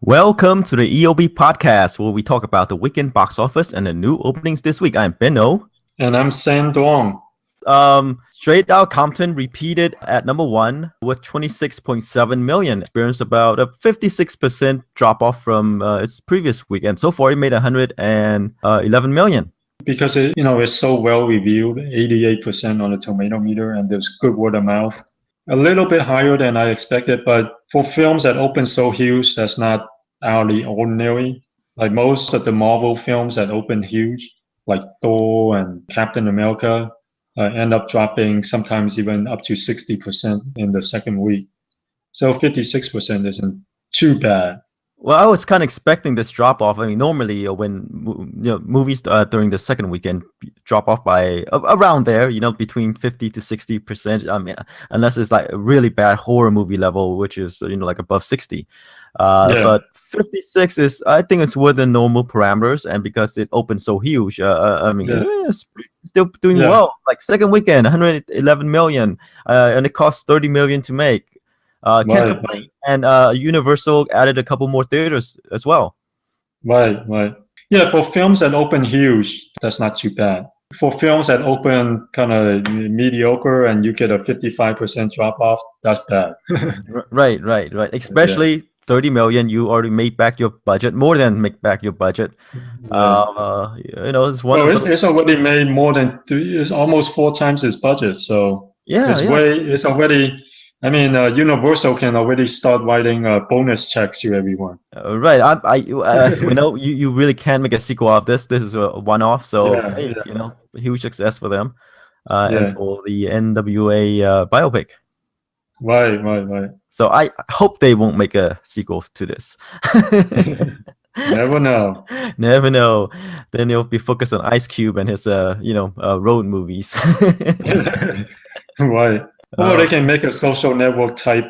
Welcome to the EOB podcast, where we talk about the weekend box office and the new openings this week. I'm Benno. And I'm Senh Duong. Straight Outta Compton repeated at number one with 26.7 million. Experienced about a 56% drop off from its previous weekend. So far, it made 111 million. Because it's so well reviewed, 88% on the tomato meter, and there's good word of mouth. A little bit higher than I expected, but for films that open so huge, that's not out of the ordinary. Like most of the Marvel films that open huge, like Thor and Captain America, end up dropping sometimes even up to 60% in the second week. So 56% isn't too bad. Well, I was kind of expecting this drop off. I mean, normally when movies during the second weekend drop off by around there, between 50 to 60%. I mean, unless it's like a really bad horror movie level, which is like above 60. But 56 is, I think, it's within normal parameters, and because it opened so huge, it's still doing well. Like second weekend, 111 million, and it cost 30 million to make. Can't complain. And Universal added a couple more theaters as well. Right. Yeah, for films that open huge, that's not too bad. For films that open kind of mediocre and you get a 55% drop off, that's bad. Right. Especially 30 million, you already made back your budget, more than make back your budget. Yeah. It's one of those. It's already made more than it's almost 4 times its budget. So it's already. I mean, Universal can already start writing bonus checks to everyone. Right. As we know, you really can't make a sequel of this. This is a one-off, so huge success for them, and for the NWA biopic. Right. So I hope they won't make a sequel to this. Never know. Never know. Then they'll be focused on Ice Cube and his road movies. Right. Or they can make a social network type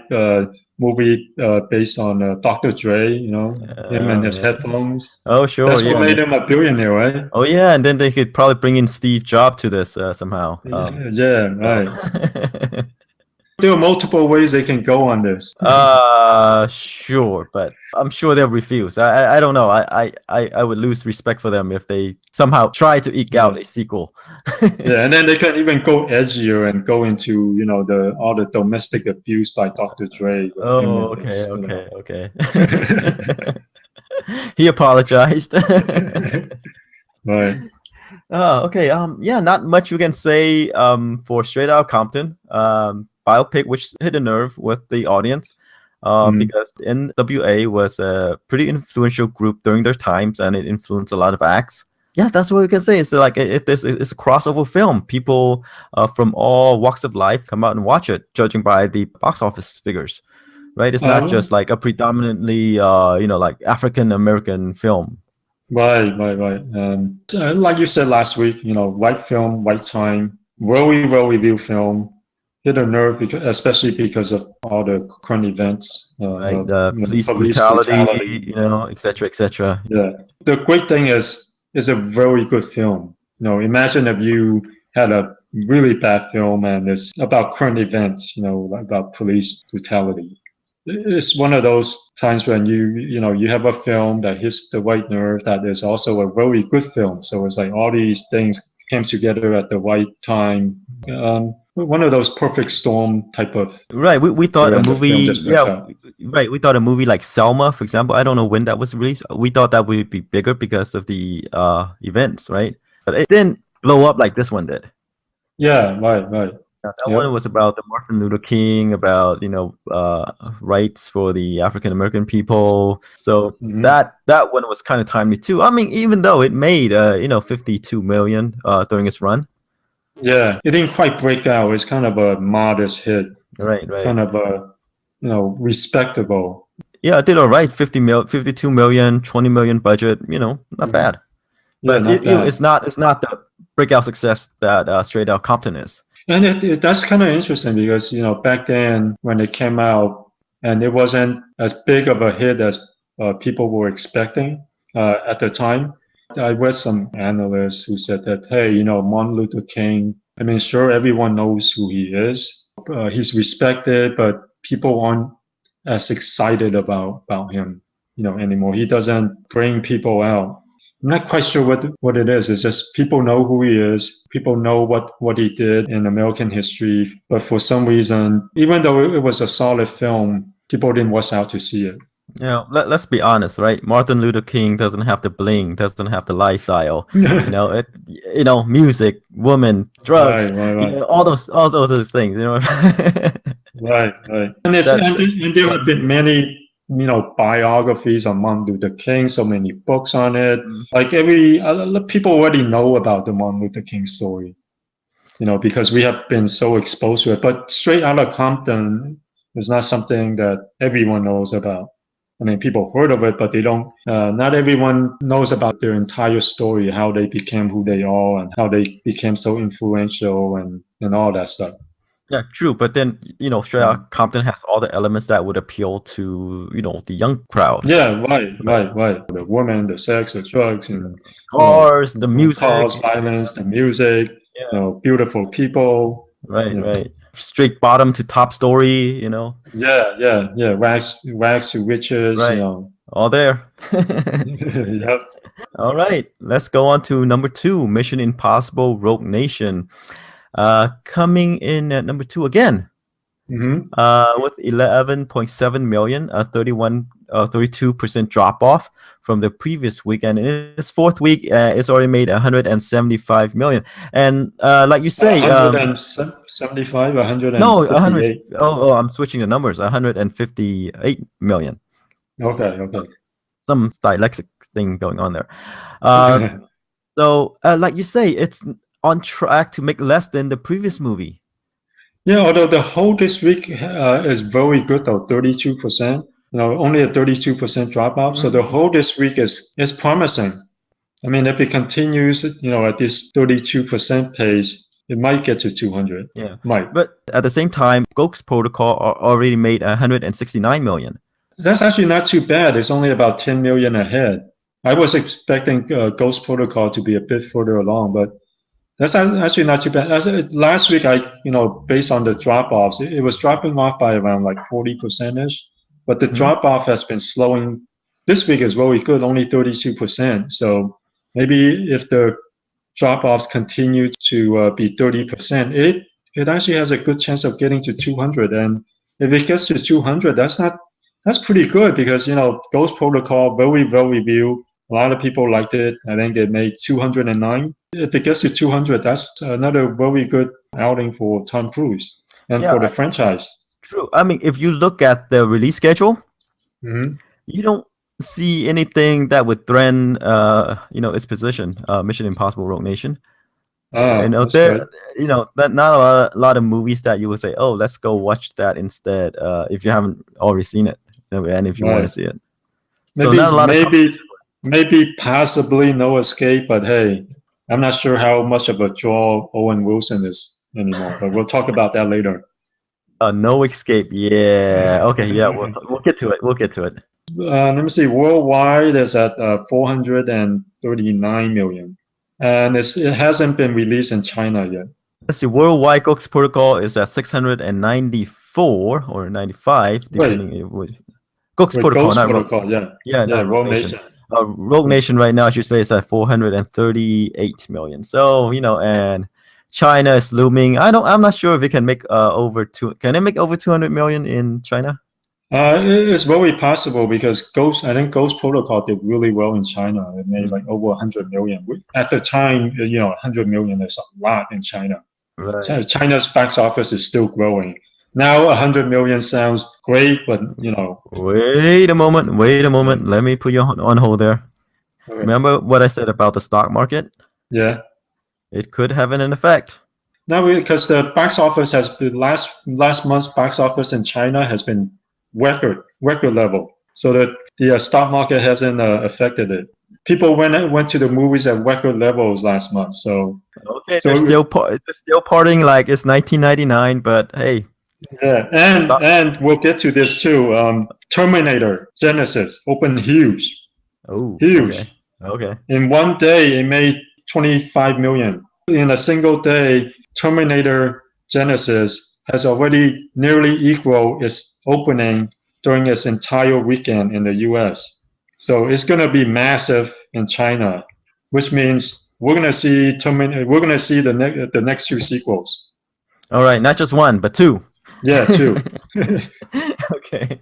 movie based on Dr. Dre, him and his headphones. Oh, sure. That's what made him a billionaire, right? Oh, yeah. And then they could probably bring in Steve Jobs to this somehow. Right. There are multiple ways they can go on this. Sure, but I'm sure they'll refuse. I don't know. I would lose respect for them if they somehow try to eke out a sequel. And then they can even go edgier and go into all the domestic abuse by Dr. Dre. Oh, okay. He apologized. Right. Okay. Not much you can say for Straight Outta Compton. Biopic, which hit a nerve with the audience, because NWA was a pretty influential group during their times, and it influenced a lot of acts. Yeah, that's what we can say. It's like it's a crossover film. People from all walks of life come out and watch it, judging by the box office figures. Right? It's not just like a predominantly like African American film. Right. Like you said last week, right film, right time, well reviewed film. Hit a nerve, especially because of all the current events, police brutality, etc. Yeah, the great thing is, it's a very good film. Imagine if you had a really bad film and it's about current events, about police brutality. It's one of those times when you have a film that hits the right nerve that is also a very good film. So it's like all these things came together at the right time. One of those perfect storm type of. Right, we thought a movie. Right. We thought a movie like Selma, for example. I don't know when that was released. We thought that would be bigger because of the events, right? But it didn't blow up like this one did. Yeah, right. That one was about the Martin Luther King, about rights for the African American people. So that one was kind of timely too. I mean, even though it made 52 million during its run. Yeah, it didn't quite break out. It's kind of a modest hit. Right. Kind of a respectable. Yeah, it did all right. 52 million, 20 million budget. Not bad. But it's not the breakout success that Straight Outta Compton is. And that's kind of interesting because back then when it came out and it wasn't as big of a hit as people were expecting at the time. I read some analysts who said that, hey, Martin Luther King, I mean, sure, everyone knows who he is. He's respected, but people aren't as excited about him. anymore. He doesn't bring people out. I'm not quite sure what it is. It's just people know who he is. People know what he did in American history. But for some reason, even though it was a solid film, people didn't rush out to see it. Let's be honest, right? Martin Luther King doesn't have the bling, doesn't have the lifestyle. Music, women, drugs, Right. all those things. Right. And That's and there have been many biographies on Martin Luther King, so many books on it. Mm. Like people already know about the Martin Luther King story, because we have been so exposed to it. But Straight Outta Compton is not something that everyone knows about. I mean, people heard of it, but they don't. Not everyone knows about their entire story, how they became who they are, and how they became so influential, and all that stuff. Yeah, true. But then, Straight Mm. Outta Compton has all the elements that would appeal to, the young crowd. Yeah, Right. right. The woman, the sex, the drugs, and Cars, the music. cause, violence, the music, Yeah. beautiful people. Right. Straight bottom to top story, Yeah. Rags to riches. Right. All there. Yep. All right. Let's go on to number 2, Mission Impossible Rogue Nation. Coming in at number 2 again. Mm-hmm. With 11.7 million, 32% drop off from the previous week, and in its fourth week, it's already made 175 million. And like you say, 175, no, 100. 158. Oh, I'm switching the numbers. 158 million. Okay. Some dyslexic thing going on there. So, like you say, it's on track to make less than the previous movie. Yeah, although the whole this week is very good though, 32%. Only a 32% dropout. So the whole this week is promising. I mean, if it continues, at this 32% pace, it might get to 200. Yeah. Might. But at the same time, Ghost Protocol already made 169 million. That's actually not too bad. It's only about 10 million ahead. I was expecting Ghost Protocol to be a bit further along, but that's actually not too bad. Last week, based on the drop-offs, it was dropping off by around like 40%-ish, but the drop-off has been slowing. This week is really good, only 32%. So maybe if the drop-offs continue to be 30%, it actually has a good chance of getting to 200. And if it gets to 200, that's pretty good because, Ghost Protocol, very well reviewed. A lot of people liked it. I think it made 209. If it gets to 200, that's another very good outing for Tom Cruise and for the franchise. True. I mean, if you look at the release schedule, Mm-hmm. you don't see anything that would threaten, its position. Mission Impossible Rogue Nation. That's there, good. that not a lot of movies that you would say, oh, let's go watch that instead. If you haven't already seen it, and if you want to see it. So Maybe, not a lot of maybe possibly No Escape, but hey, I'm not sure how much of a draw Owen Wilson is anymore. But we'll talk about that later. No Escape. Yeah. Okay. Yeah. We'll get to it. We'll get to it. Let me see. Worldwide is at 439 million, and it hasn't been released in China yet. Let's see. Worldwide Ghost Protocol is at 694 or 95, depending. Ghost Protocol, Ghost not Protocol, not Rogue Nation. Rogue Nation right now, I should say, is at 438 million. So and China is looming. I'm not sure if it can make Can it make over 200 million in China? It's very possible because I think Ghost Protocol did really well in China. It made like over 100 million. At the time, 100 million is a lot in China. Right. China's box office is still growing. Now 100 million sounds great, but Wait a moment. Let me put you on hold there. Okay. Remember what I said about the stock market? Yeah. It could have an effect. No, because the box office has been last month's box office in China has been record level, so that the stock market hasn't affected it. People went to the movies at record levels last month. So okay, they're still partying like it's 1999, but hey. Yeah, and we'll get to this too. Terminator Genisys opened huge. Oh, huge. Okay. In one day, it made 25 million. In a single day, Terminator Genisys has already nearly equaled its opening during its entire weekend in the U.S. So it's going to be massive in China, which means we're going to see the next two sequels. All right, not just one, but two. Yeah, two. Okay.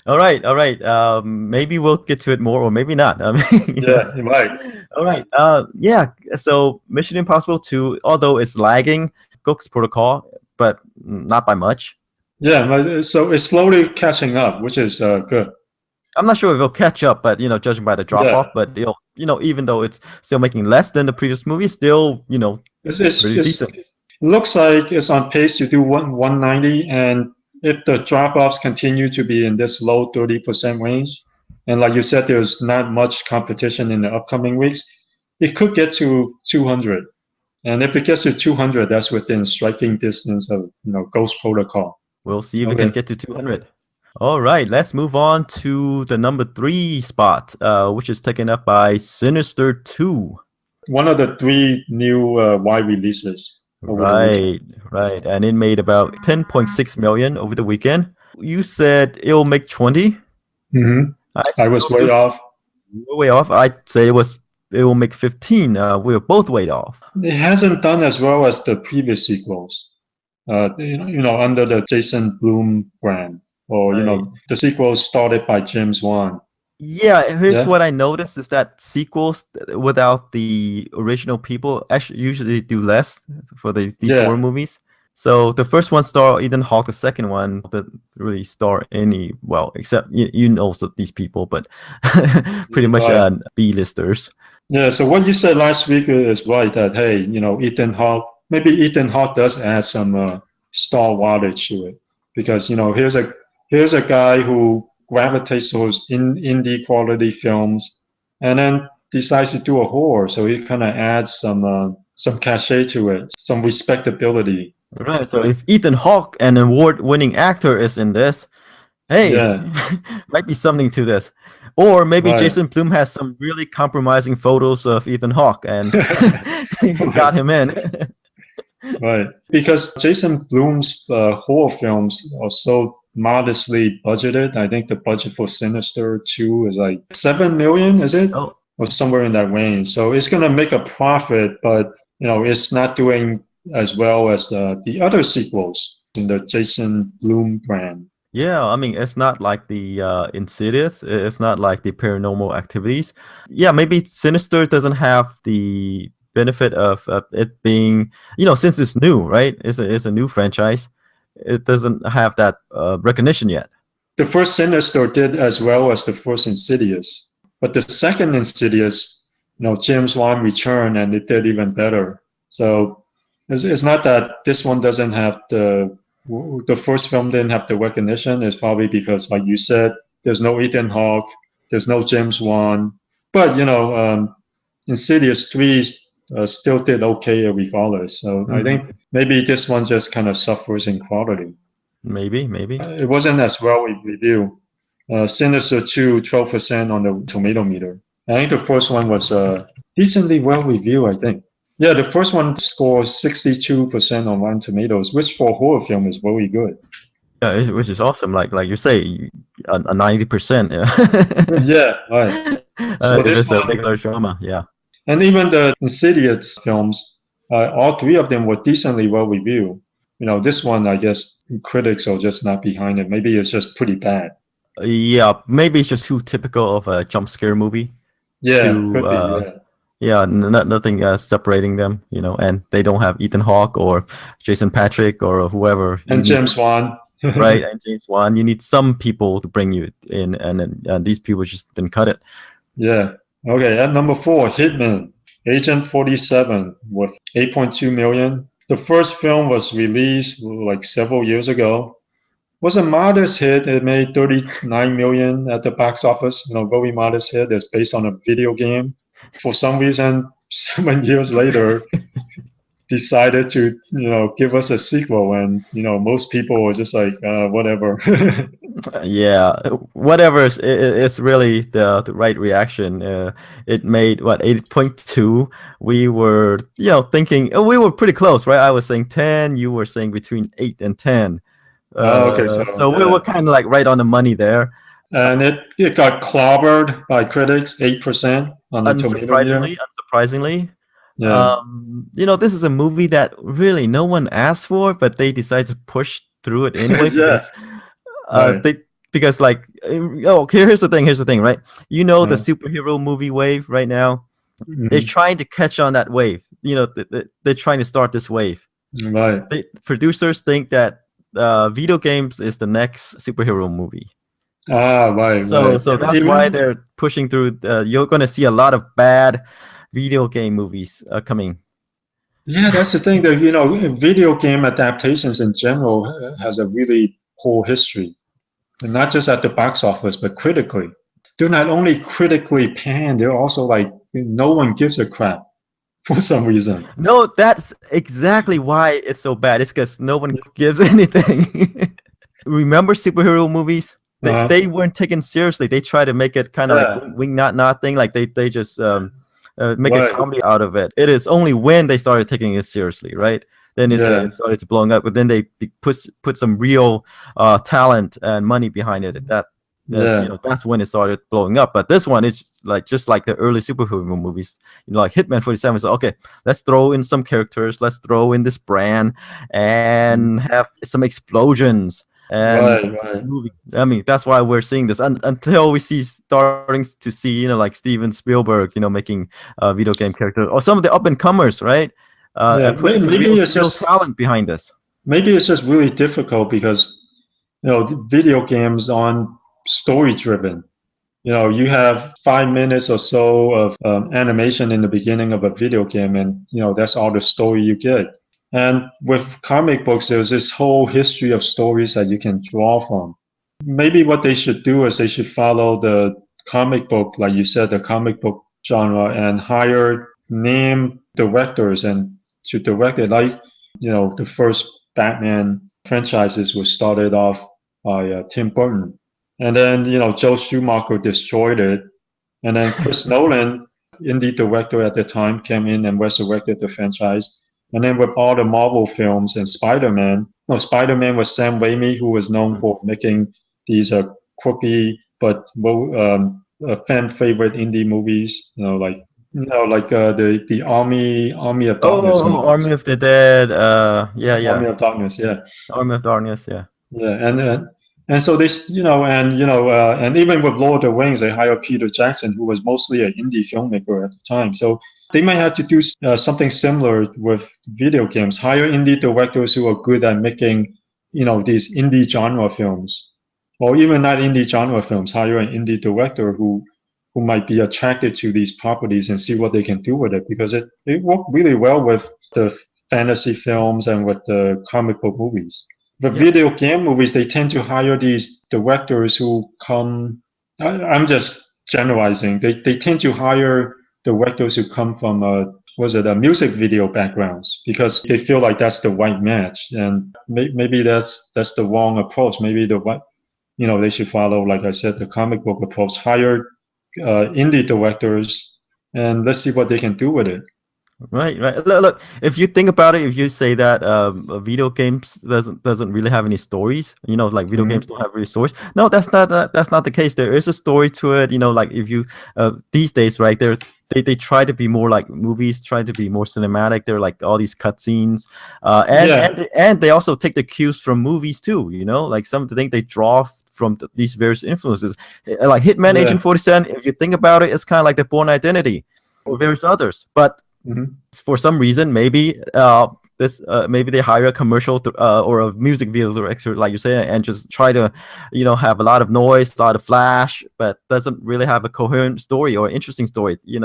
All right, all right. Maybe we'll get to it more, or maybe not. Yeah, right. All right. Yeah. So Mission Impossible 2, although it's lagging Ghost Protocol, but not by much. Yeah, so it's slowly catching up, which is good. I'm not sure if it'll catch up, but judging by the drop Yeah, off, but even though it's still making less than the previous movie, still pretty decent. it looks like it's on pace to do 190, and if the drop offs continue to be in this low 30% range, and like you said, there's not much competition in the upcoming weeks, it could get to 200. And if it gets to 200, that's within striking distance of Ghost Protocol. We'll see if we Okay. can get to 200. All right, let's move on to the number 3 spot, which is taken up by Sinister 2. One of the three new wide releases over the weekend. Right. And it made about 10.6 million over the weekend. You said it'll make 20. Mm-hmm. I was way off. Way off. I'd say it will make 15. We were both way off. It hasn't done as well as the previous sequels. Under the Jason Blum brand, or the sequels started by James Wan. Yeah, here's what I noticed is that sequels without the original people actually usually do less for these horror movies. So the first one starred Ethan Hawke, the second one didn't really star any, well, except these people, but pretty much B-listers. Yeah, so what you said last week is right, that hey, Ethan Hawke, maybe Ethan Hawke does add some star wattage to it, because here's a guy who gravitates towards indie quality films, and then decides to do a horror, so he kind of adds some cachet to it, some respectability. Right. So if Ethan Hawke, an award-winning actor, is in this, hey, might be something to this. Or maybe Jason Blum has some really compromising photos of Ethan Hawke and got him in. Right, because Jason Blum's horror films are so modestly budgeted. I think the budget for Sinister 2 is like 7 million, is it? Oh. Or somewhere in that range. So it's going to make a profit, but it's not doing as well as the other sequels in the Jason Blum brand. Yeah, I mean, it's not like the Insidious. It's not like the Paranormal Activities. Yeah, maybe Sinister doesn't have the benefit of it being, since it's new, right? It's a new franchise. It doesn't have that recognition yet. The first Sinister did as well as the first Insidious, but the second Insidious, James Wan returned and it did even better. So it's not that this one doesn't have the first film didn't have the recognition. It's probably because, like you said, there's no Ethan Hawke, there's no James Wan, but Insidious 3 still did okay regardless. So I think maybe this one just kind of suffers in quality. Maybe. It wasn't as well reviewed. Sinister 2, 12% on the tomato meter. I think the first one was decently well reviewed, I think. Yeah, the first one scored 62% on Rotten Tomatoes, which for a horror film is very good. Yeah, which is awesome. Like you say, a 90%. Yeah, right. So this is a regular drama. Yeah. And even the Insidious films, all three of them were decently well reviewed. This one, I guess, critics are just not behind it. Maybe it's just pretty bad. Yeah, maybe it's just too typical of a jump scare movie. Yeah, could be, yeah, nothing separating them, and they don't have Ethan Hawke or Jason Patrick or whoever. And James Wan. Right, and James Wan. You need some people to bring you in, and these people just been cut it. Yeah. Okay, at number 4, Hitman, Agent 47 with 8.2 million. The first film was released like several years ago. Was a modest hit. It made 39 million at the box office. Very modest hit. It's based on a video game. For some reason, 7 years later, decided to give us a sequel, and most people were just like whatever. Yeah, whatever is really the right reaction. It made what, 8.2. We were thinking we were pretty close, right? I was saying 10, you were saying between 8 and 10. Okay, so we were kind of like right on the money there. And it got clobbered by critics, 8% on the tomato meter. Unsurprisingly, Yeah, this is a movie that really no one asked for, but they decide to push through it anyway yeah, right. they because like here's the thing, right? The Uh, superhero movie wave right now. They're mhm, trying to catch on that wave. They're trying to start this wave. right. Producers think that video games is the next superhero movie. Ah, right, So right. so that's why Even they're pushing through. You're gonna see a lot of bad video game movies coming. yeah, that's the thing that video game adaptations in general has a really poor history, and not just at the box office, but critically. They're not only critically panned, they're also like no one gives a crap for some reason. No, that's exactly why it's so bad. It's because no one gives anything. Remember superhero movies? Uh, They weren't taken seriously. They try to make it kind of like yeah, wing not thing. Like they just make a right. comedy out of it. It is only when they started taking it seriously, right? Then Yeah, it started to blowing up. But then they put some real talent and money behind it. yeah. That's when it started blowing up. But this one is like just like the early superhero movies. Like Hitman 47. So okay, let's throw in some characters. Let's throw in this brand Mm, and have some explosions and right, right. movie. I mean, that's why we're seeing this until we see starting to see, like Steven Spielberg, making video game characters or some of the up and comers, right? Yeah, And putting some maybe it's real just talent behind this. really difficult because the video games aren't story driven. You have 5 minutes or so of animation in the beginning of a video game, and that's all the story you get. And with comic books, there's this whole history of stories that you can draw from. Maybe what they should do is they should follow the comic book, like you said, the comic book genre, and hire name directors and to direct it. Like the first Batman franchises was started off by Tim Burton, and then Joe Schumacher destroyed it, and then Chris Nolan, indie director at the time, came in and resurrected the franchise. And then with all the Marvel films and Spider-Man, no, Spider-Man was Sam Raimi, who was known for making these quirky but fan favorite indie movies. The Army of Darkness Oh, Army movies. of the Dead. Yeah. Army of Darkness, yeah. Army of Darkness. Yeah. Yeah, and so this, and even with Lord of the Rings, they hired Peter Jackson, who was mostly an indie filmmaker at the time. So they might have to do something similar with video games. Hire indie directors who are good at making, these indie genre films, or even not indie genre films. Hire an indie director who might be attracted to these properties and see what they can do with it, because it worked really well with the fantasy films and with the comic book movies. The Yep. video game movies, they tend to hire these directors who come. I'm just generalizing. They tend to hire directors who come from a music video backgrounds, because they feel like that's the right match. And maybe that's the wrong approach. Maybe they should follow, like I said, the comic book approach. Hire indie directors, and let's see what they can do with it. Right. Look, if you think about it, if you say that video games doesn't really have any stories, like video games Mhm. don't have really stories. No, that's not the case. There is a story to it. Like if you these days, right? They try to be more like movies, try to be more cinematic. They're like all these cutscenes, Yeah, and they also take the cues from movies too. Like some of the things they draw from these various influences, like Hitman, yeah. Agent 47. If you think about it, it's kind of like the Born Identity or various others, but Mhm. for some reason, maybe they hire a commercial or a music video director, like you say, and just try to, have a lot of noise, a lot of flash, but doesn't really have a coherent story or interesting story. You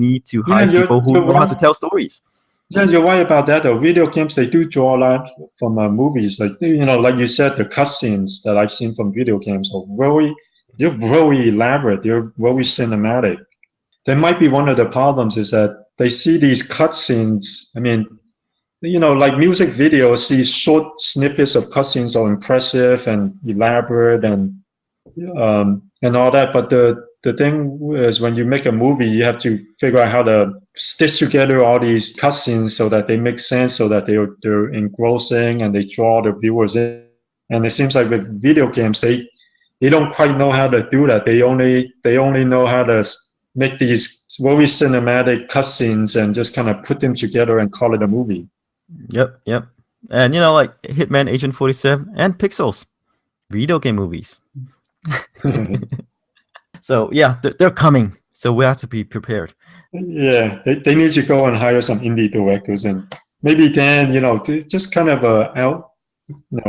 need to Yeah, hire people who you're know how to right. tell stories. Yeah, you're right about that. Though video games, they do draw a lot from movies. Like like you said, the cutscenes that I've seen from video games are they're very elaborate. They're very cinematic. That might be one of the problems, is that they see these cutscenes. I mean, like music videos, these short snippets of cutscenes are impressive and elaborate and all that. But the thing is, when you make a movie, you have to figure out how to stitch together all these cutscenes so that they make sense, so that they're engrossing and they draw the viewers in. And it seems like with video games, they don't quite know how to do that. They only know how to make these very cinematic cutscenes and just kind of put them together and call it a movie. Yep, yep. And like Hitman, Agent 47, and Pixels, video game movies. So yeah, they're coming. So we have to be prepared. Yeah, they need to go and hire some indie directors and maybe then just kind of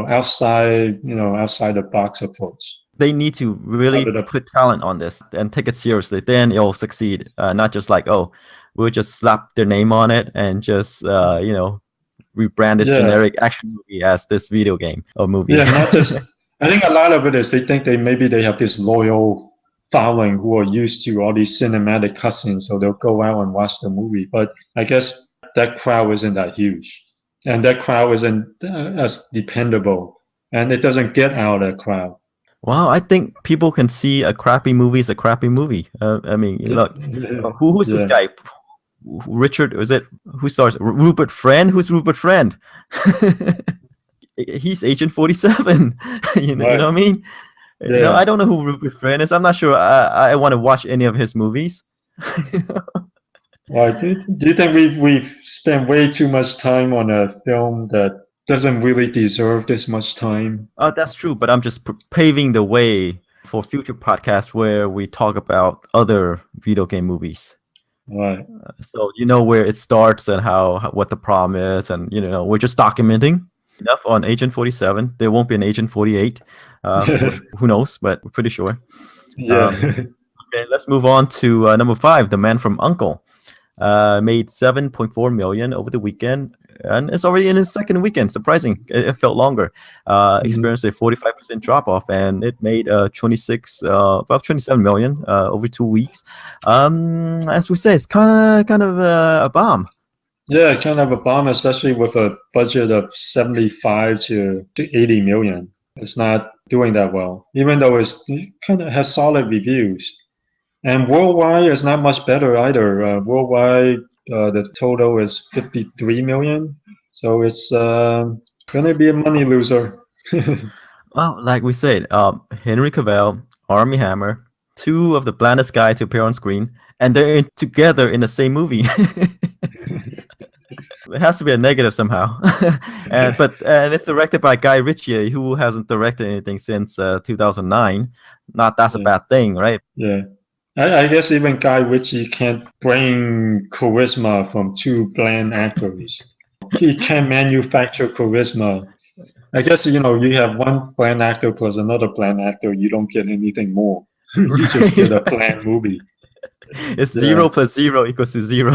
outside the box approach. They need to really put talent on this and take it seriously. Then it'll succeed. Not just like, oh, we'll just slap their name on it and just rebrand this generic action movie as this video game or movie. Yeah, not just. I think a lot of it is they think they have this loyal following who are used to all these cinematic cutscenes, so they'll go out and watch the movie. But I guess that crowd isn't that huge, and that crowd isn't as dependable, and it doesn't get out of that crowd. Well, I think people can see a crappy movie is a crappy movie. I mean, look, who's this guy? Richard, is it? Who stars? Rupert Friend? Who's Rupert Friend? He's Agent 47. You know what I mean? Yeah. I don't know who Rupert Friend is. I'm not sure I want to watch any of his movies. Well, do you think we've spent way too much time on a film that doesn't really deserve this much time? That's true, but I'm just paving the way for future podcasts where we talk about other video game movies. Right. So you know where it starts and what the problem is, and we're just documenting. Enough on Agent 47. There won't be an Agent 48. Who knows? But we're pretty sure. Yeah. Okay, let's move on to number 5, The Man from U.N.C.L.E. Made 7.4 million over the weekend, and it's already in its second weekend. Surprising, it felt longer. Experienced a 45% drop off, and it made about 27 million over 2 weeks. As we say, it's kind of a bomb. Yeah, kind of a bomb, especially with a budget of 75 to 80 million. It's not doing that well, even though it kind of has solid reviews. And worldwide, it's not much better either. Worldwide, the total is 53 million. So it's going to be a money loser. Well, like we said, Henry Cavill, Armie Hammer, 2 of the blandest guys to appear on screen, and they're together in the same movie. It has to be a negative somehow. and it's directed by Guy Ritchie, who hasn't directed anything since 2009. That's a bad thing, right? Yeah. I guess even Guy Ritchie can't bring charisma from 2 bland actors. He can't manufacture charisma. I guess, you have one bland actor plus another bland actor, you don't get anything more. You just get a bland movie. It's 0 plus 0 equals to 0.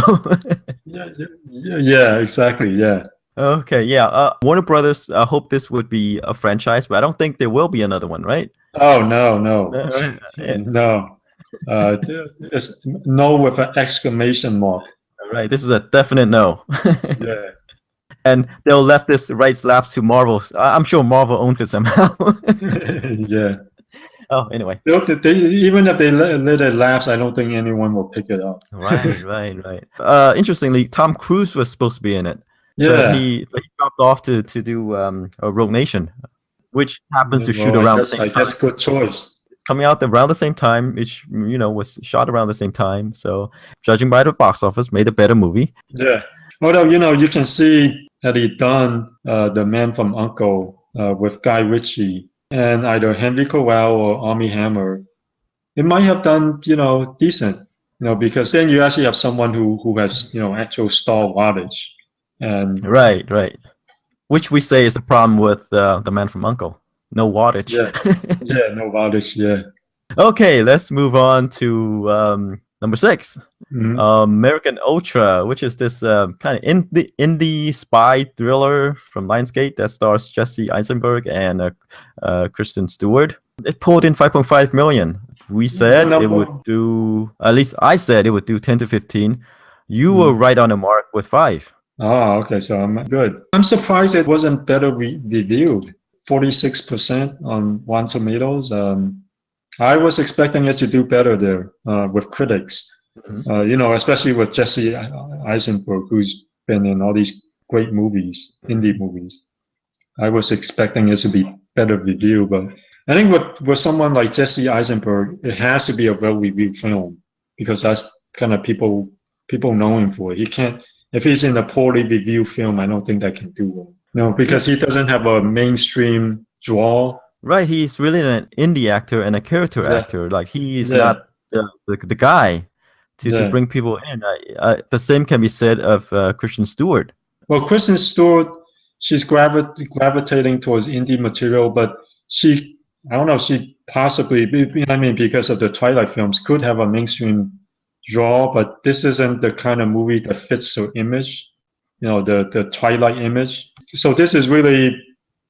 Yeah, exactly. Yeah. Okay, yeah. Warner Brothers hope this would be a franchise, but I don't think there will be another one, right? Oh, no. No. It's no with an exclamation mark. Right, this is a definite no. Yeah. And they'll let this rights lapse to Marvel. I'm sure Marvel owns it somehow. Yeah. Oh, anyway. Even if they let it lapse, I don't think anyone will pick it up. Right. Interestingly, Tom Cruise was supposed to be in it. Yeah. But he dropped off to do a Rogue Nation, which happens to shoot around the same time. I guess good choice. It's coming out around the same time. It was shot around the same time. So judging by the box office, made a better movie. Yeah. Although, you can see that he done The Man from U.N.C.L.E. With Guy Ritchie and either Henry Cavill or Armie Hammer. It might have done, decent, because then you actually have someone who has, actual star wattage. And right. Which we say is the problem with The Man from U.N.C.L.E. No wattage. Yeah, no wattage, yeah. Okay, let's move on to number 6. Mm-hmm. American Ultra, which is this kind of indie spy thriller from Lionsgate that stars Jesse Eisenberg and Kristen Stewart. It pulled in 5.5 million. We said it would do, at least I said it would do 10 to 15. You were right on the mark with 5. Oh, okay, so I'm good. I'm surprised it wasn't better reviewed. 46% on Rotten Tomatoes. I was expecting it to do better there with critics. Especially with Jesse Eisenberg, who's been in all these great movies, indie movies. I was expecting it to be better review, but I think with someone like Jesse Eisenberg, it has to be a well-reviewed film because that's kind of people know him for. He can't if he's in a poorly reviewed film. I don't think that can do well. No, because he doesn't have a mainstream draw. Right, he's really an indie actor and a character Yeah, actor. Like he is yeah, not the guy to yeah. bring people in. The same can be said of Christian Stewart. Well, Kristen Stewart, she's gravitating towards indie material, but I don't know, she possibly, I mean, because of the Twilight films, could have a mainstream draw, but this isn't the kind of movie that fits her image, the Twilight image. So this is really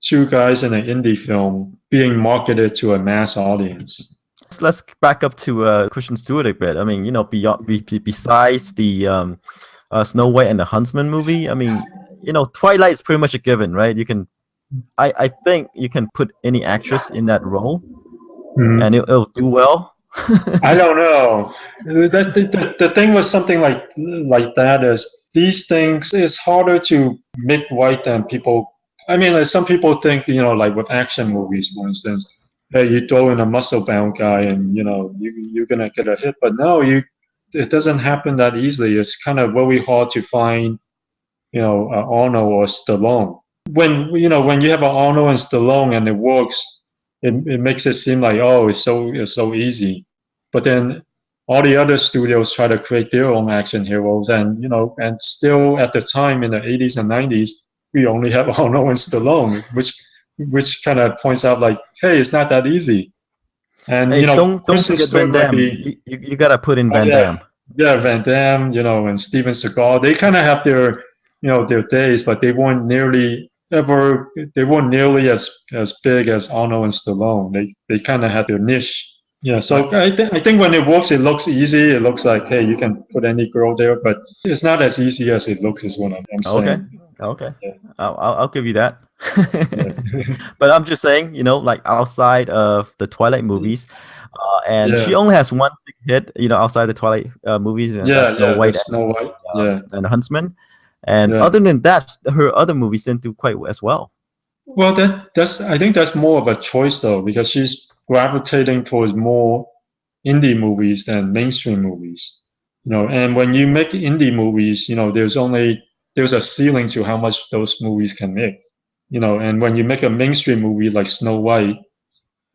two guys in an indie film being marketed to a mass audience. Let's back up to Christian Stewart a bit. I mean, besides the Snow White and the Huntsman movie, I mean, Twilight is pretty much a given, right? I think you can put any actress in that role, and it'll do well. I don't know. The thing with something like that is these things is harder to make right than people. I mean, like some people think, like with action movies, for instance, hey, you throw in a muscle-bound guy and you're gonna get a hit. But no, it doesn't happen that easily. It's kind of very hard to find, Arnold or Stallone. When you have an Arnold and Stallone and it works, it makes it seem like, oh, it's so easy. But then all the other studios try to create their own action heroes, and and still at the time in the 80s and 90s, we only have Arnold and Stallone, which kind of points out like, hey, it's not that easy. And Hey, don't Kristen forget Van Stewart might Damme. be, You gotta put in oh Van yeah, Damme. yeah, Van Damme, and Steven Seagal. They kind of have their days, but they weren't nearly as big as Arnold and Stallone. They kind of had their niche. Yeah, so I think when it works, it looks easy. It looks like, hey, you can put any girl there, but it's not as easy as it looks, is what I'm Okay, saying. okay, Yeah, I'll give you that. yeah, But I'm just saying, like outside of the Twilight movies, and she yeah, only has one big hit, outside the Twilight movies, and that's Snow yeah. White The Snow White. Yeah, and Huntsman. And yeah. other than that, her other movies didn't do quite as well. Well, that's I think that's more of a choice though, because she's gravitating towards more indie movies than mainstream movies. And when you make indie movies, there's a ceiling to how much those movies can make. And when you make a mainstream movie like Snow White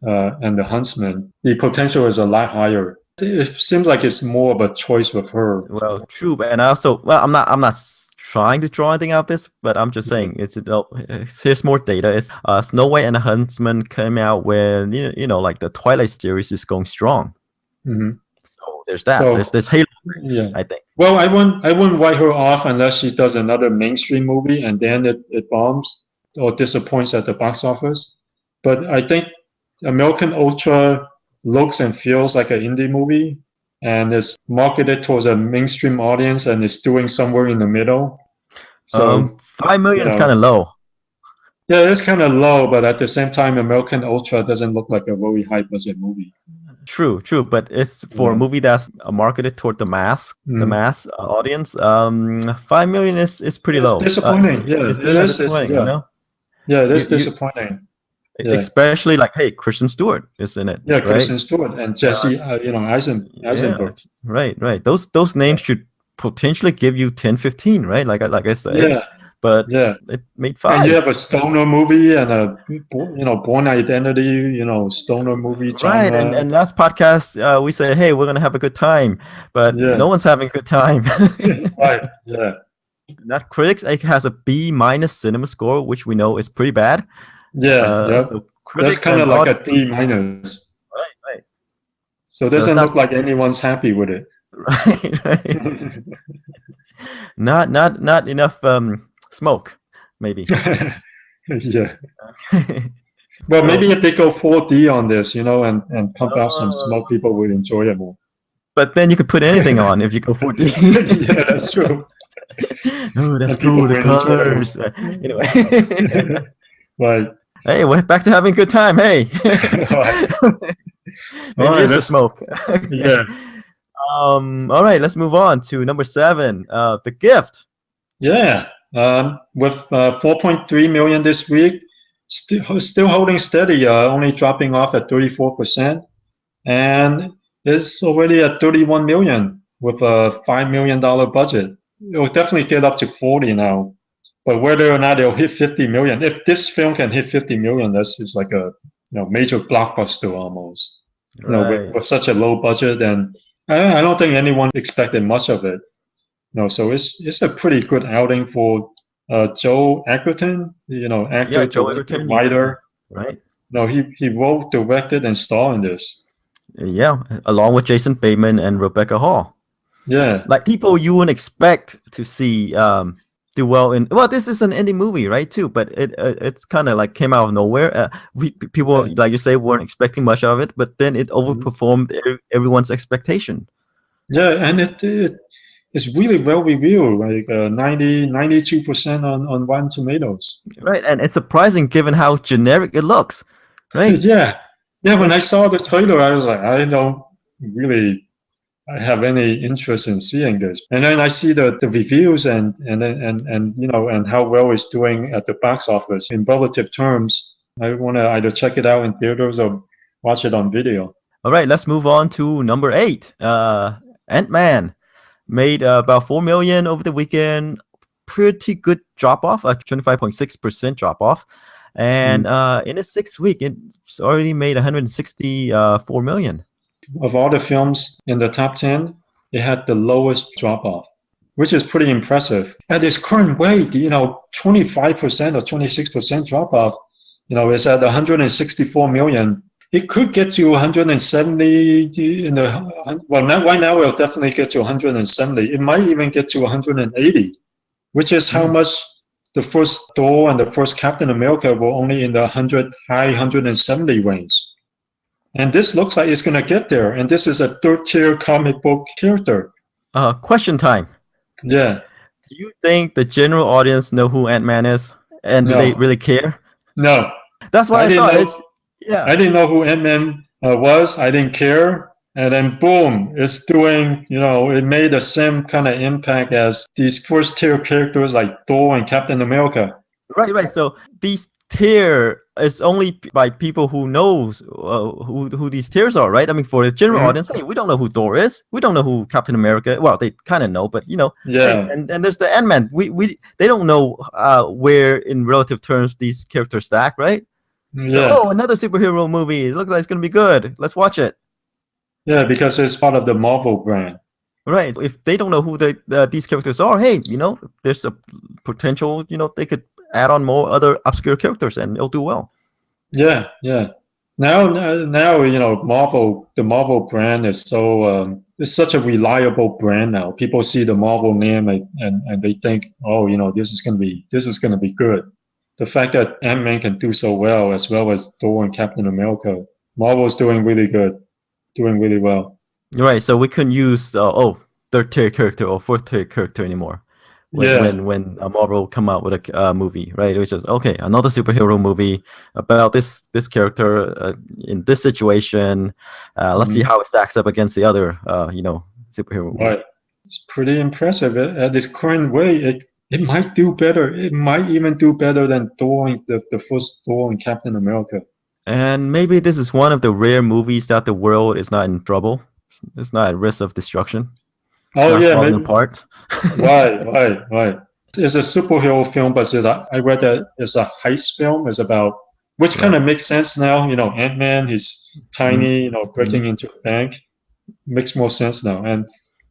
and The Huntsman, the potential is a lot higher. It seems like it's more of a choice with her. Well, true, and I'm not trying to draw anything out of this, but I'm just saying here's more data. It's Snow White and the Huntsman came out when like the Twilight series is going strong. Mm-hmm. So there's that. So there's Halo, yeah, I think. well, I wouldn't write her off unless she does another mainstream movie and then it bombs or disappoints at the box office. But I think American Ultra looks and feels like an indie movie and is marketed towards a mainstream audience and is doing somewhere in the middle. So 5 million is kind of low. yeah, it's kind of low, but at the same time, American Ultra doesn't look like a very high budget movie. True, but it's for a movie that's marketed toward the mass audience. 5 million is pretty low. Disappointing. Yeah, it's it is. disappointing. Yeah, it is disappointing. Yeah. Especially like, hey, Christian Stewart is in it. Yeah, right? Kristen Stewart and Jesse, Eisenberg. Yeah, right. Those names should potentially give you 10, 15, right? Like I said. Yeah. But yeah, it made 5. And you have a stoner movie and a Born Identity, stoner movie genre. Right, and last podcast we said, hey, we're gonna have a good time, but no one's having a good time. Right. Yeah. That critics, it has a B- cinema score, which we know is pretty bad. Yeah. So that's kind of like a D-. Right. So it doesn't look like anyone's happy with it. Right. Not enough smoke, maybe. Yeah. Well, maybe if they go 4D on this, and pump out some smoke, people would enjoy it more. But then you could put anything on if you go 4D. Yeah, that's true. Oh, that's cool. The colors. Anyway. Right. Hey, we're back to having a good time. Hey. Maybe it's the smoke. Yeah. All right, let's move on to number 7. The Gift. Yeah. With 4.3 million this week, still holding steady, only dropping off at 34%, and it's already at 31 million with a $5 million budget. It'll definitely get up to 40 now. But whether or not it'll hit 50 million, if this film can hit 50 million, that's just like a major blockbuster almost. Right. With such a low budget, and I don't think anyone expected much of it. So it's a pretty good outing for Joe Egerton, actor, Yeah, Joe director, Egerton. Yeah. writer. Right. No, he wrote, directed, and starred in this. Yeah, along with Jason Bateman and Rebecca Hall. Yeah. Like people you wouldn't expect to see do well in. Well, this is an indie movie, right? Too, but it's kind of like came out of nowhere. People, Yeah. like you say, weren't expecting much of it, but then it overperformed everyone's expectation. Yeah, and it's really well reviewed, like 92% on Rotten Tomatoes. Right, and it's surprising given how generic it looks, right? Yeah. Yeah, when I It's saw the trailer, I was like, I don't really have any interest in seeing this. And then I see the reviews and how well it's doing at the box office in relative terms. I want to either check it out in theaters or watch it on video. all right. Let's move on to number 8. Ant-Man made about 4 million over the weekend. Pretty good drop off, a 25.6% drop off. And in a 6 week, it's already made 164 million. Of all the films in the top 10, it had the lowest drop off, which is pretty impressive. At its current weight, 25% or 26% drop off, it's at 164 million. It could get to 170 right now it'll definitely get to 170. It might even get to 180, which is how much the first Thor and the first Captain America were only in the high 170 range. And this looks like it's going to get there. And this is a third-tier comic book character. Question time. Yeah. Do you think the general audience know who Ant-Man is? And do they really care? No. That's what I thought. I didn't know who Ant-Man was. I didn't care. And then boom, it's doing, it made the same kind of impact as these first-tier characters like Thor and Captain America. Right. So these tier is only by people who knows who these tiers are, right? I mean, for the general audience, hey, we don't know who Thor is, we don't know who Captain America. Well, they kind of know, but yeah. Hey, and there's the Ant-Man. They don't know where in relative terms these characters stack, right? Yeah. So, another superhero movie. It looks like it's gonna be good. Let's watch it. Yeah, because it's part of the Marvel brand. Right. If they don't know who these characters are, hey, there's a potential. They could add on more other obscure characters and it'll do well. Yeah. Now, the Marvel brand is so it's such a reliable brand now. People see the Marvel name and they think, oh, this is gonna be good. The fact that Ant-Man can do so well as Thor and Captain America, Marvel's doing really good, doing really well. Right. So we couldn't use third tier character or fourth tier character anymore. When Marvel come out with a movie, right? Which is okay, another superhero movie about this character in this situation. Let's see how it stacks up against the other superhero movie. Right. It's pretty impressive. At this current way, it might do better. It might even do better than the first Thor and Captain America. And maybe this is one of the rare movies that the world is not in trouble. It's not at risk of destruction. Oh yeah, falling apart. Right. It's a superhero film, but I read that it's a heist film. It's about, which kind of makes sense now. Ant-Man, he's tiny, breaking into a bank, makes more sense now. And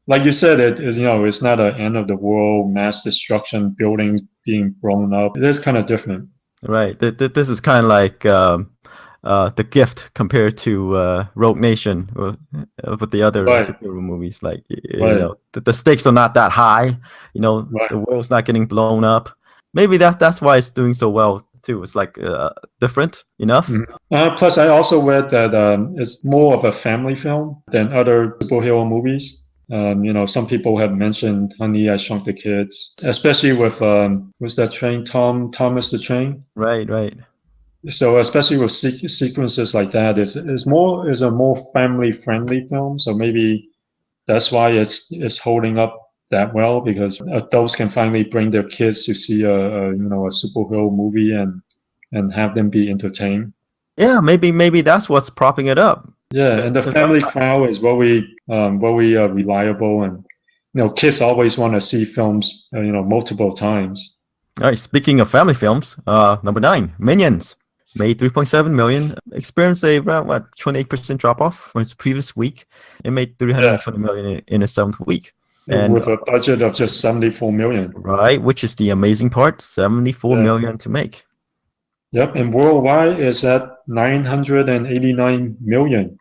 like you said, it's not an end of the world, mass destruction, buildings being blown up. It is kind of different. Right. This is kind of like The Gift compared to Rogue Nation with the other superhero movies. Like the stakes are not that high. The world's not getting blown up. Maybe that's why it's doing so well too. It's like different enough. Plus, I also read that it's more of a family film than other superhero movies. Some people have mentioned Honey, I Shrunk the Kids, especially with what's that train? Thomas the Train. Right. So especially with sequences like that, is a more family friendly film. So maybe that's why it's holding up that well, because adults can finally bring their kids to see a superhero movie and and have them be entertained. Yeah, maybe that's what's propping it up. Yeah, and the family crowd is very reliable, and kids always want to see films multiple times. All right, speaking of family films, number 9, Minions. Made 3.7 million, experienced a around 28% drop off from its previous week. It made 320 million in its 7th week. And with a budget of just 74 million. Right, which is the amazing part, 74 million to make. Yep, and worldwide is at 989 million,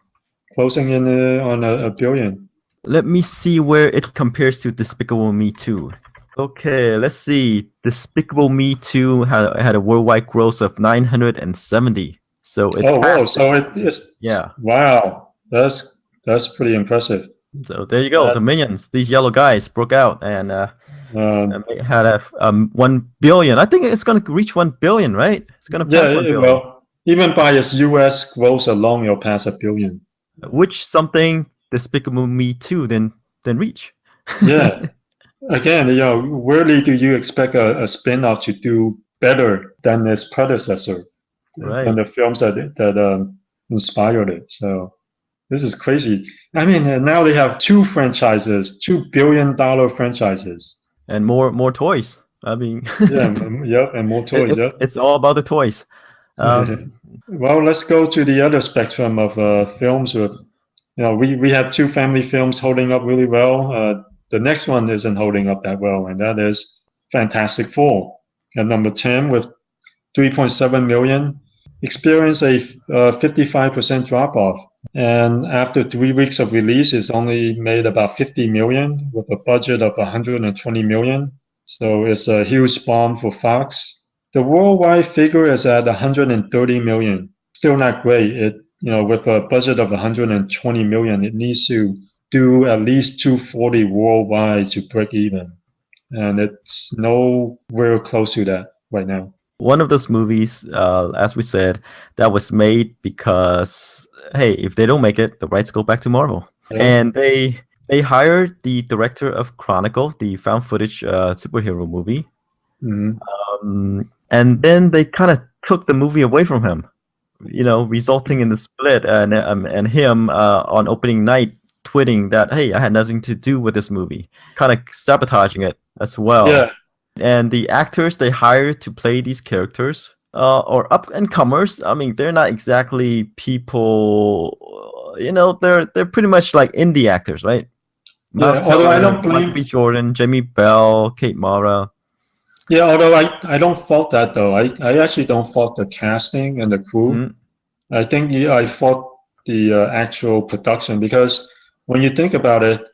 closing in on a billion. Let me see where it compares to Despicable Me 2. Okay, let's see. Despicable Me 2 had a worldwide gross of 970. So it so it is. Yeah. Wow, that's pretty impressive. So there you go. The Minions, these yellow guys, broke out and had a 1 billion. I think it's going to reach 1 billion, right? It's going to pass 1 billion. Well, even by its US gross alone, it'll pass 1 billion. Which something Despicable Me 2 then reach. Yeah. Again, rarely do you expect a spin-off to do better than its predecessor, than the films that inspired it. So this is crazy. I mean, now they have 2 franchises, $2 billion franchises, and more toys. I mean, and more toys. It's all about the toys. Well, let's go to the other spectrum of films. With we have 2 family films holding up really well. The next one isn't holding up that well, and that is Fantastic Four. At number 10 with 3.7 million, experienced a 55% drop-off. And after 3 weeks of release, it's only made about 50 million with a budget of 120 million. So it's a huge bomb for Fox. The worldwide figure is at 130 million. Still not great. It with a budget of 120 million, it needs to do at least 240 worldwide to break even, and it's nowhere close to that right now. One of those movies, as we said, that was made because hey, if they don't make it, the rights go back to Marvel, and they hired the director of Chronicle, the found footage superhero movie, and then they kind of took the movie away from him, resulting in the split, and him on opening night tweeting that, hey, I had nothing to do with this movie, kind of sabotaging it as well. Yeah. And the actors they hired to play these characters or up-and-comers, I mean, they're not exactly people, they're pretty much like indie actors, right? Yeah, although I don't blame Michael B. Jordan, Jamie Bell, Kate Mara. Yeah, although I don't fault that, though. I actually don't fault the casting and the crew. I think I fault the actual production, because when you think about it,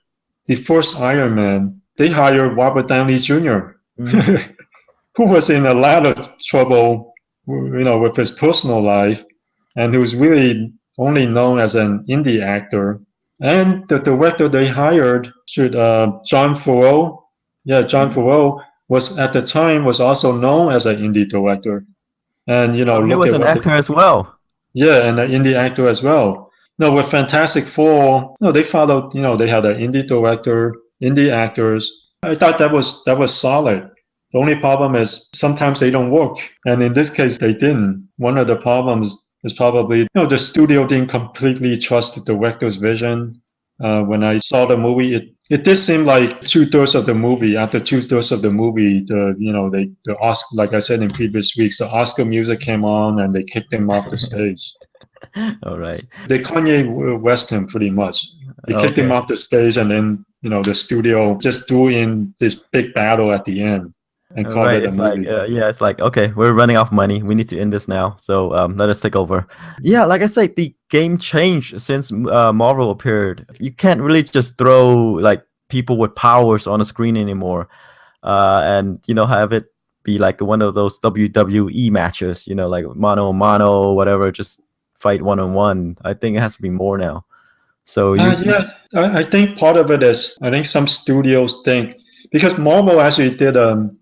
the first Iron Man, they hired Robert Downey Jr., who was in a lot of trouble, with his personal life, and who's really only known as an indie actor. And the director they hired, John Favreau. Yeah, John Favreau was at the time also known as an indie director, and he was an actor as well. Yeah, and an indie actor as well. No, with Fantastic Four, they followed. They had an indie director, indie actors. I thought that was solid. The only problem is sometimes they don't work, and in this case, they didn't. One of the problems is probably the studio didn't completely trust the director's vision. When I saw the movie, it did seem like 2/3 of the movie. After 2/3 of the movie, the Oscar, like I said in previous weeks, the Oscar music came on and they kicked him off the stage. All right. They Kanye West him pretty much. They kicked him off the stage, and then the studio just threw in this big battle at the end and called it a movie. It's like, okay, we're running out of money. We need to end this now. So let us take over. Yeah, like I said, the game changed since Marvel appeared. You can't really just throw like people with powers on a screen anymore, and have it be like one of those WWE matches. Like mano a mano, whatever. Just fight one-on-one. I think it has to be more now. So I think part of it is, I think some studios think, because Marvel actually did,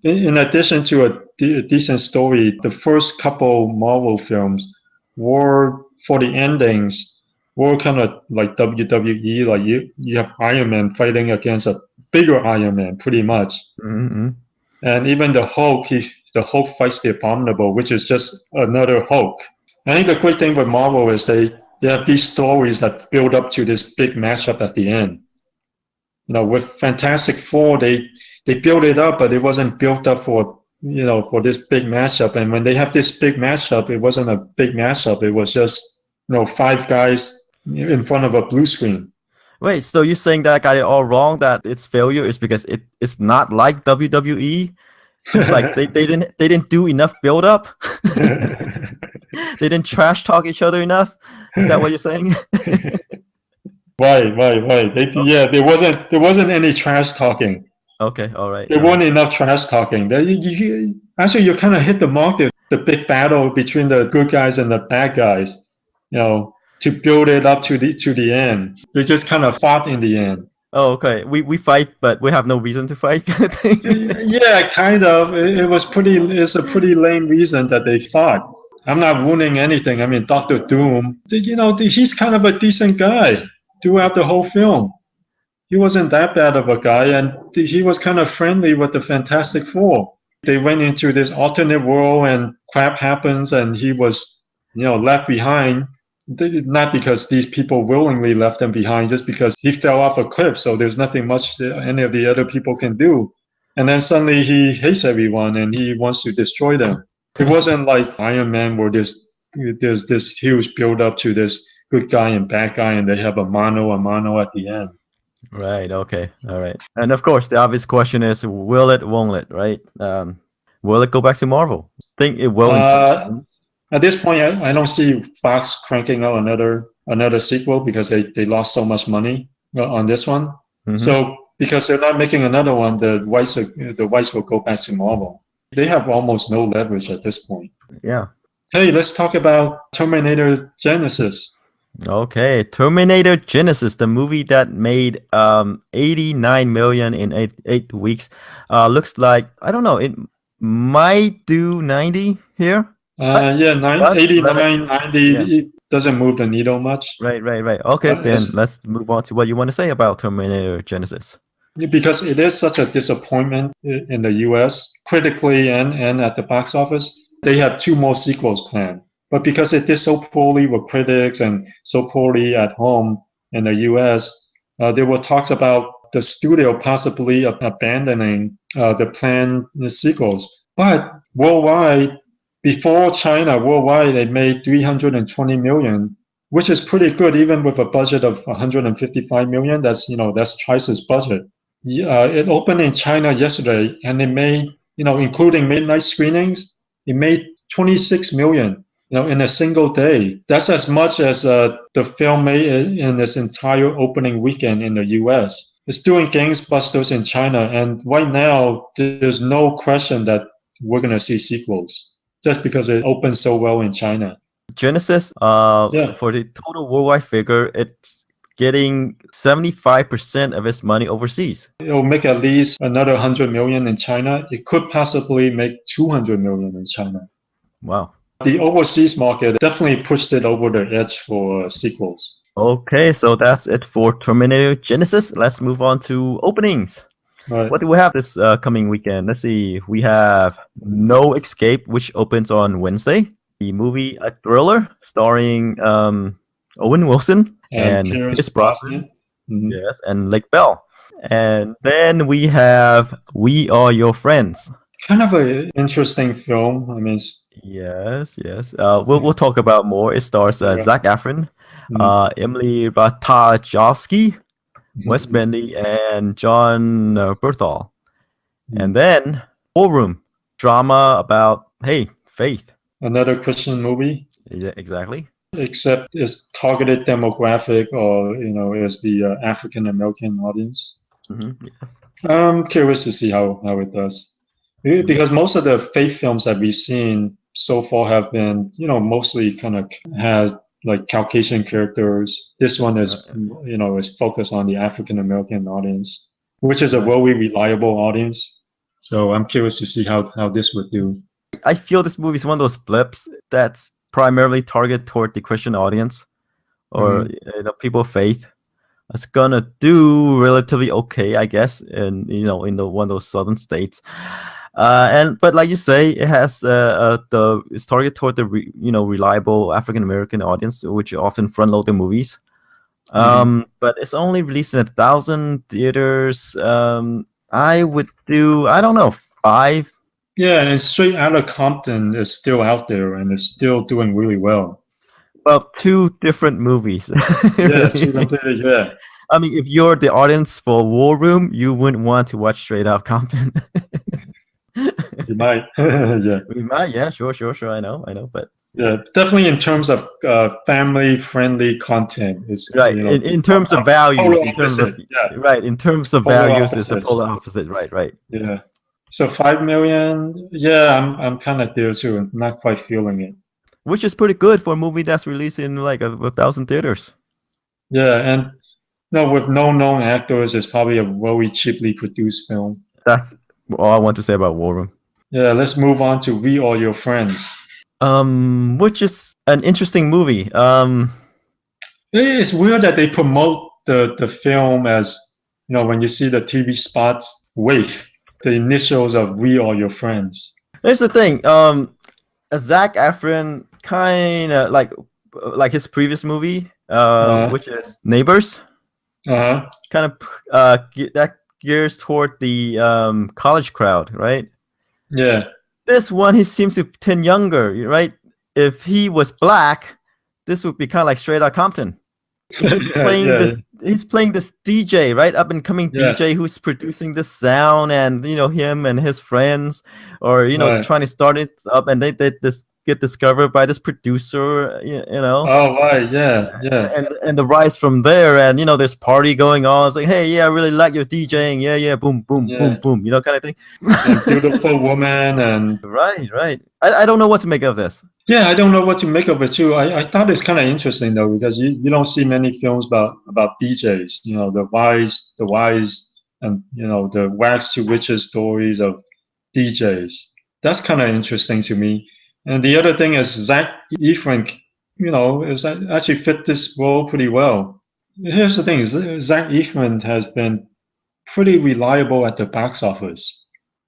in addition to a decent story, the first couple Marvel films were, for the endings, were kind of like WWE. Like you have Iron Man fighting against a bigger Iron Man, pretty much. Mm-hmm. And even the Hulk, he the Hulk fights the Abominable, which is just another Hulk. I think the great thing with Marvel is they have these stories that build up to this big matchup at the end. With Fantastic Four, they built it up, but it wasn't built up for for this big matchup. And when they have this big matchup, it wasn't a big matchup. It was just five guys in front of a blue screen. Wait, so you're saying that I got it all wrong? That its failure is because it's not like WWE? It's like they didn't do enough build up. They didn't trash talk each other enough. Is that what you're saying? Right. There wasn't any trash talking. Okay, all right. There weren't enough trash talking. Actually, you kind of hit the mark there. The big battle between the good guys and the bad guys. To build it up to the end. They just kind of fought in the end. Oh, okay. We fight, but we have no reason to fight, kind of thing. Yeah, kind of. It's a pretty lame reason that they fought. I'm not ruining anything. I mean, Doctor Doom, he's kind of a decent guy throughout the whole film. He wasn't that bad of a guy, and he was kind of friendly with the Fantastic Four. They went into this alternate world, and crap happens, and he was, left behind. Not because these people willingly left him behind, just because he fell off a cliff, so there's nothing much that any of the other people can do. And then suddenly he hates everyone, and he wants to destroy them. It wasn't like Iron Man where there's this huge build up to this good guy and bad guy, and they have a mano at the end. Right. Okay. All right. And of course, the obvious question is, will it, won't it? Right? Will it go back to Marvel? I think it will. At this point, I don't see Fox cranking out another sequel because they lost so much money on this one. Mm-hmm. So because they're not making another one, the rights will go back to Marvel. They have almost no leverage at this point. Yeah. Hey, let's talk about Terminator Genisys. Okay, Terminator Genisys, the movie that made 89 million in eight weeks. Looks like, I don't know, it might do 90 here. 89, 90, yeah. It doesn't move the needle much. Right. Okay, then let's move on to what you want to say about Terminator Genisys. Because it is such a disappointment in the US, critically and at the box office. They have 2 more sequels planned. But because it did so poorly with critics and so poorly at home in the US, there were talks about the studio possibly abandoning the planned sequels. But worldwide, before China, worldwide, they made 320 million, which is pretty good, even with a budget of 155 million. That's twice budget. It opened in China yesterday, and it made, including midnight screenings, it made 26 million, in a single day. That's as much as the film made in its entire opening weekend in the US. It's doing gangbusters in China, and right now, there's no question that we're going to see sequels, just because it opened so well in China. Genisys, for the total worldwide figure, it's getting 75% of its money overseas. It'll make at least another 100 million in China. It could possibly make 200 million in China. Wow. The overseas market definitely pushed it over the edge for sequels. Okay, so that's it for Terminator Genisys. Let's move on to openings. Right. What do we have this coming weekend? Let's see. We have No Escape, which opens on Wednesday. The movie A Thriller, starring Owen Wilson and Pierce Brosnan. Mm-hmm. Yes, and Lake Bell. And then we have We Are Your Friends. Kind of an interesting film. I mean, yes. We'll talk about more. It stars Zac Efron, Emily Ratajkowski, Wes Bentley, and John Berthal. And then Ballroom, drama about faith. Another Christian movie. Yeah, exactly. Except it's targeted demographic, or is the African American audience. Mm-hmm. Yes. I'm curious to see how it does, because most of the faith films that we've seen so far have been mostly kind of has like Caucasian characters. This one is is focused on the African American audience, which is a very reliable audience. So I'm curious to see how this would do. I feel this movie is one of those blips that's primarily targeted toward the Christian audience, or people of faith. It's gonna do relatively okay, I guess, in in one of those southern states. But like you say, it has it's targeted toward the reliable African American audience, which often front load the movies. Mhm. But it's only released in 1,000 theaters. I would do, I don't know, five. Yeah, and Straight Outta Compton is still out there and it's still doing really well. Well, two different movies. Yeah, two Really. completely. Yeah, I mean, if you're the audience for War Room, you wouldn't want to watch Straight Out Compton. you might. Yeah, We might, yeah, sure, sure, sure. I know, but yeah. Definitely in terms of family-friendly content, it's right. In terms of polar values, in terms of opposite. Yeah, right, in terms of polar values, it's the opposites. polar opposite. Right, right. Yeah. So 5 million. Yeah, I'm kind of there too. I'm not quite feeling it. Which is pretty good for a movie that's released in like 1,000 theaters. Yeah, and no, with no known actors, it's probably a very cheaply produced film. That's all I want to say about War Room. Yeah, let's move on to We Are Your Friends. Which is an interesting movie. It's weird that they promote the film as, when you see the TV spots, WAIF, the initials of We Are Your Friends. Here's the thing. Zac Efron kind of like his previous movie, Uh, which is Neighbors, uh-huh. kind of that gears toward the college crowd, right? Yeah. This one he seems to 10 younger, right? If he was black, this would be kind of like Straight Outta Compton. He's Yeah, playing yeah, this DJ, right? Up and coming yeah. DJ who's producing the sound, and him and his friends, or Right. trying to start it up, and they just get discovered by this producer, Oh, right. Yeah, yeah, and the rise from there, and there's party going on. It's like, hey, yeah, I really like your DJing, yeah, yeah, boom, boom, boom, yeah. boom, kind of thing. And Beautiful Woman and Right, right. I don't know what to make of this. yeah, I don't know what to make of it too. I thought it's kind of interesting though because you don't see many films about DJs. The wise and the wax to riches stories of DJs. That's kind of interesting to me. And the other thing is Zach Efron, is actually fit this role pretty well. Here's the thing: Zach Efron has been pretty reliable at the box office,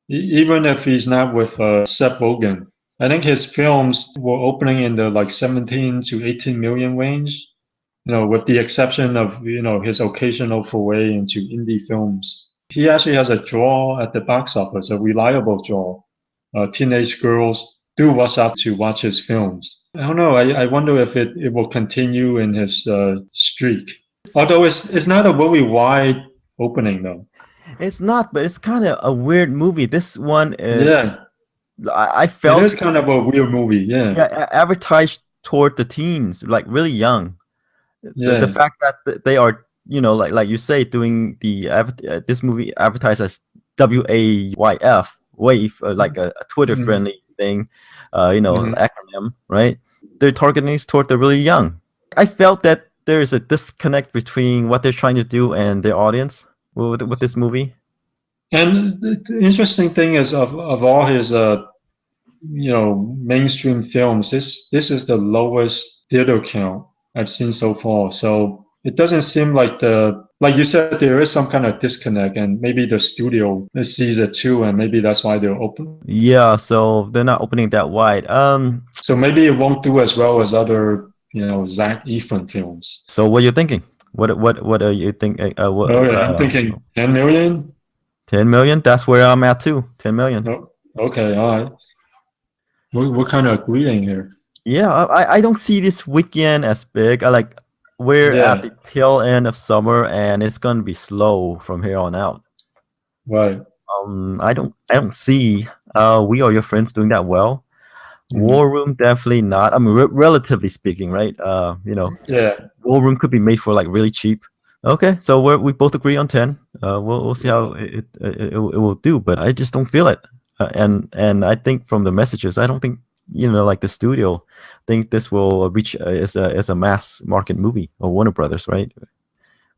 even if he's not with Seth Rogen. I think his films were opening in the like 17 to 18 million range, with the exception of, his occasional foray into indie films. He actually has a draw at the box office, a reliable draw. Teenage girls do rush out to watch his films. I don't know. I wonder if it will continue in his streak. Although it's not a very wide opening though. It's not, but it's kind of a weird movie. This one, Yeah, I it is felt, kind of a weird movie. Yeah, yeah, advertised toward the teens, like really young. The yeah. fact that they are, like you say, doing this movie advertised as WAYF, wave, like a Twitter Mm-hmm. friendly thing, Mm-hmm. acronym, right? They're targeting is toward the really young. I felt that there is a disconnect between what they're trying to do and their audience with this movie. And the interesting thing is, of all his mainstream films, this is the lowest theater count I've seen so far. So it doesn't seem like you said, there is some kind of disconnect, and maybe the studio sees it too, and maybe that's why they're open. Yeah, so they're not opening that wide. So maybe it won't do as well as other, Zac Efron films. So what are you thinking? What are you think? Oh yeah, I'm thinking 10 million. 10 million? That's where I'm at too. 10 million. Oh, okay, all right. We're kind of agreeing here. Yeah, I don't see this weekend as big. We're at Yeah, the tail end of summer, and it's gonna be slow from here on out. right. I don't see We Are Your Friends doing that well. Mhm. War Room definitely not. I mean, relatively speaking, right? Yeah. War Room could be made for like really cheap. Okay, so we both agree on 10. We'll see how it will do, but I just don't feel it. And I think from the messages, I don't think like the studio think this will reach as a mass market movie or Warner Brothers, right?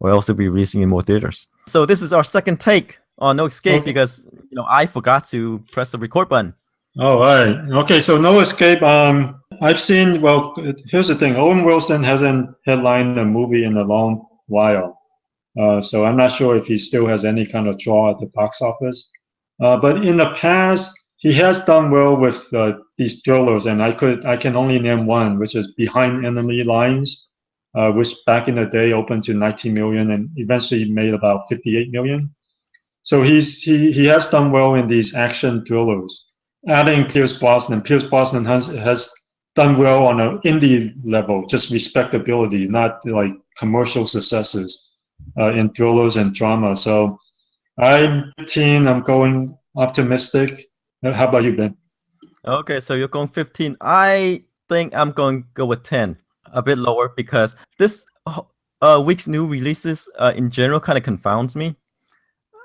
Or else it'll be releasing in more theaters. So this is our second take on No Escape Okay. because I forgot to press the record button. All right. Okay. So No Escape. I've seen. Well, here's the thing. Owen Wilson hasn't headlined a movie in a long while. So I'm not sure if he still has any kind of draw at the box office. But in the past, he has done well with these thrillers, and I can only name one, which is Behind Enemy Lines, which back in the day opened to 19 million and eventually made about 58 million. So he has done well in these action thrillers. Adding Pierce Brosnan, has done well on an indie level, just respectability, not like commercial successes in thrillers and drama. So I'm 15. I'm going optimistic. How about you, Ben? Okay, so you're going 15. I think I'm going to go with 10, a bit lower, because this week's new releases in general kind of confounds me.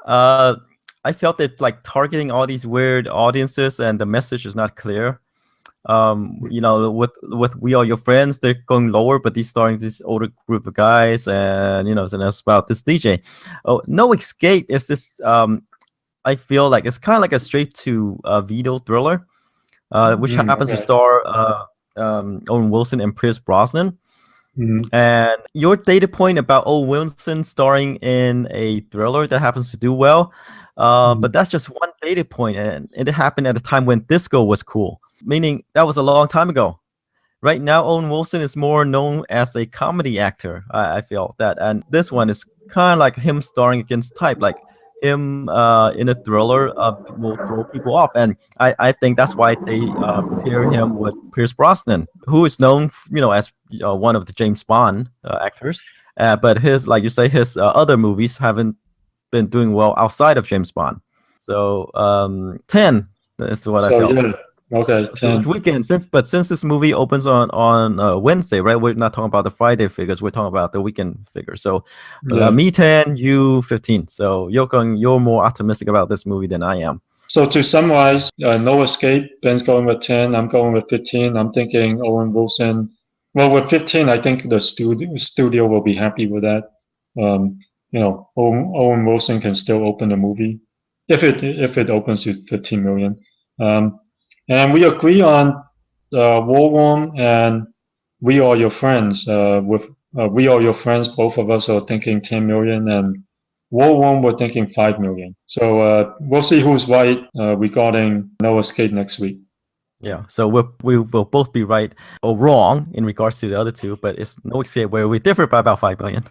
I felt that like targeting all these weird audiences and the message is not clear. You know, with We Are Your Friends, they're going lower, but he's starring this older group of guys, and you know, and it's about this DJ. Oh, No Escape is this. I feel like it's kind of like a straight to video thriller, which happens to Okay. star Owen Wilson and Pierce Brosnan. Mhm. And your data point about Owen Wilson starring in a thriller that happens to do well, but that's just one data point, and it happened at a time when disco was cool, meaning that was a long time ago. Right now, Owen Wilson is more known as a comedy actor. I feel that, and this one is kind of like him starring against type, like him in a thriller will throw people off, and I think that's why they pair him with Pierce Brosnan, who is known, you know, as one of the James Bond actors. But his, like you say, his other movies haven't been doing well outside of James Bond. So 10 is what I So felt. yeah, okay, The 10. weekend, since this movie opens on Wednesday, right? We're not talking about the Friday figures. We're talking about the weekend figures. So, Yeah. me 10, you 15. So you're more optimistic about this movie than I am. So to summarize, No Escape. Ben's going with 10. I'm going with 15. I'm thinking Owen Wilson. Well, with 15, I think the studio will be happy with that. You know, Owen Wilson can still open the movie if it opens to 15 million. Um, and we agree on War Room and We Are Your Friends. With We Are Your Friends, both of us are thinking 10 million, and War Room we're thinking 5 million. So we'll see who's right regarding No Escape next week. Yeah. So we will both be right or wrong in regards to the other two, but it's No Escape where we differ by about 5 million.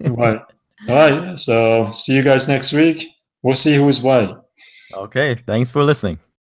Right. All right. So see you guys next week. We'll see who's right. Okay. Thanks for listening.